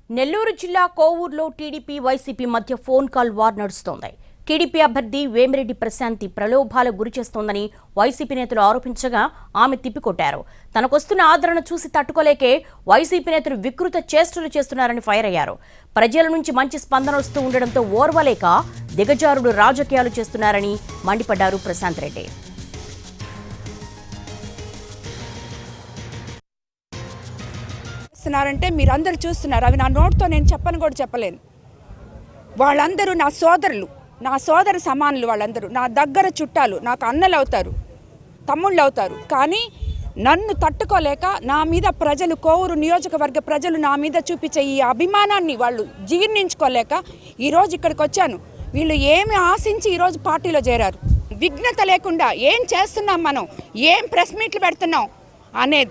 నెల్లూరు జిల్లా కోవూరులో TDP YCP మధ్య phone call war నడుస్తోంది. టీడీపీ అభ్యర్థి వేమిరెడ్డి ప్రశాంతి ప్రలోభాలకు గురిచేస్తోందని వైసీపీ నేతలు ఆరోపించగా ఆమె తిప్పికొట్టారు. తనకొస్తున్న ఆదరణ చూసి తట్టుకోలేకే వైసీపీ నేతలు వికృత చేష్టలు చేస్తున్నారని ఫైర్ అయ్యారు. ప్రజల నుంచి మంచి స్పందన వస్తూ ఉండడంతో ఓర్వలేక దిగజారుడు రాజకీయాలు చేస్తున్నారని మండిపడ్డారు ప్రశాంత్ రెడ్డి. చేస్తున్నారంటే మీరందరూ చూస్తున్నారు. అవి నా నోటితో నేను చెప్పను కూడా చెప్పలేను. వాళ్ళందరూ నా సోదరులు, నా సోదర సమానులు. వాళ్ళందరూ నా దగ్గర చుట్టాలు, నాకు అన్నలు అవుతారు, తమ్ముళ్ళు అవుతారు. కానీ నన్ను తట్టుకోలేక నా మీద ప్రజలు, కోవూరు నియోజకవర్గ ప్రజలు నా మీద చూపించే ఈ అభిమానాన్ని వాళ్ళు జీర్ణించుకోలేక ఈరోజు ఇక్కడికి వచ్చాను. వీళ్ళు ఏమి ఆశించి ఈరోజు పార్టీలో చేరారు? విఘ్నత లేకుండా ఏం చేస్తున్నాం మనం, ఏం ప్రెస్ మీట్లు పెడుతున్నాం అనే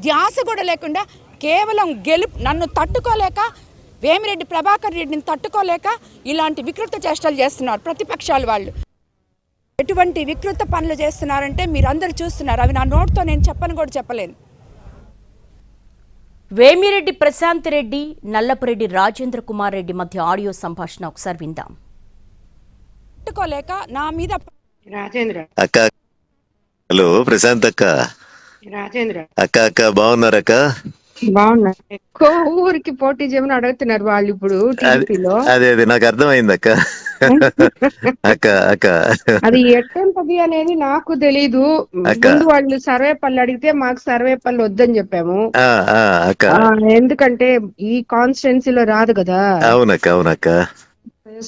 ధ్యాస కూడా లేకుండా కేవలం నన్ను తట్టుకోలేక, వేమిరెడ్డి ప్రభాకర్ రెడ్డిని తట్టుకోలేక ఇలాంటి వికృత చేష్టలు చేస్తున్నారు ప్రతిపక్షాలు. వాళ్ళు ఎటువంటి వికృత పనులు చేస్తున్నారంటే మీరందరూ చూస్తున్నారు. అవి నా నోటితో నేను చెప్పను కూడా చెప్పలేను. వేమిరెడ్డి ప్రశాంత్ రెడ్డి, నల్లపురెడ్డి రాజేంద్ర కుమార్ రెడ్డి మధ్య ఆడియో సంభాషణ ఒకసారి విందాం. తట్టుకోలేక నా మీద రాజేంద్ర అక్క. హలో ప్రశాంత్ అక్క. రాజేంద్ర అక్క బాగున్నారక్క? బాగున్నా. ఎక్కువ ఊరికి పోటీ చేయమని అడుగుతున్నారు వాళ్ళు ఇప్పుడు టీడీపీలో. అదే నాకు అర్థమైంది అక్క. అక్క అది ఎట్టంటది అనేది నాకు తెలీదు. ముందు వాళ్ళు సర్వేపల్లి అడిగితే మాకు సర్వేపల్లి వద్దని చెప్పాము. ఎందుకంటే ఈ కాన్స్టిట్యున్సీలో రాదు కదా. అవునక్క.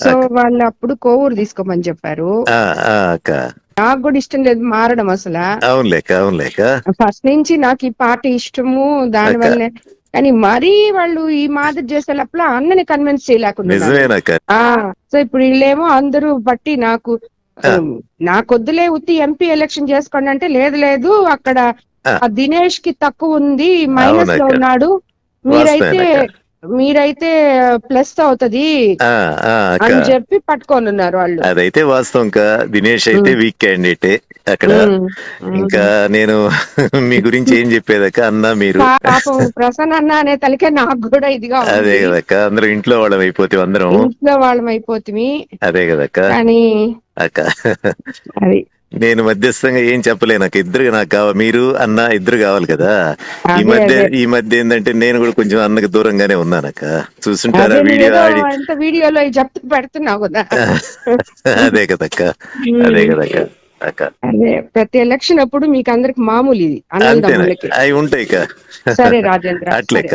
సో వాళ్ళు అప్పుడు కోవూరు తీసుకోమని చెప్పారు. నాకు కూడా ఇష్టం లేదు మారడం అసలు. అవునులేక ఫస్ట్ నుంచి నాకు ఈ పార్టీ ఇష్టము, దాని వల్లే. కానీ మరీ వాళ్ళు ఈ మాదిరి చేసేటప్పుడు అన్నని కన్విన్స్ చేయలేకుండా. సో ఇప్పుడు వీళ్ళేమో అందరూ బట్టి నాకొద్దులే ఉత్తి ఎంపీ ఎలక్షన్ చేసుకోండి అంటే, లేదు అక్కడ దినేష్ కి తక్కువ ఉంది, మైనస్ లో ఉన్నాడు, మీరైతే ప్లస్ అవుతది అని చెప్పి పట్టుకొని ఉన్నారు వాళ్ళు. అదైతే వాస్తవం. దినేష్ అయితే వీక్ క్యాండిడేటే అక్కడ. ఇంకా నేను మీ గురించి ఏం చెప్పేదక్క, అన్న మీరు పాపం ప్రసన్న అన్న అనే తలకే నాకు కూడా ఇదిగా. అదే కదక్క, అందరూ ఇంట్లో వాళ్ళం అయిపోతాం, అదే కదక్క. కానీ అక్క అది నేను మధ్యస్థంగా ఏం చెప్పలేను. నాకు మీరు అన్న ఇద్దరు కావాలి కదా. ఈ మధ్య ఏంటంటే నేను కూడా కొంచెం అన్నకి దూరంగానే ఉన్నానక్క. చూస్తుంటారా వీడియోలో చెప్తూ పెడుతున్నావు కదా. అదే కదక్క. అదే ప్రతి ఎలక్షన్ అప్పుడు మీకు అందరికి మామూలు ఇది అవి ఉంటాయి. సరే రాజేంద్ర, అట్లేక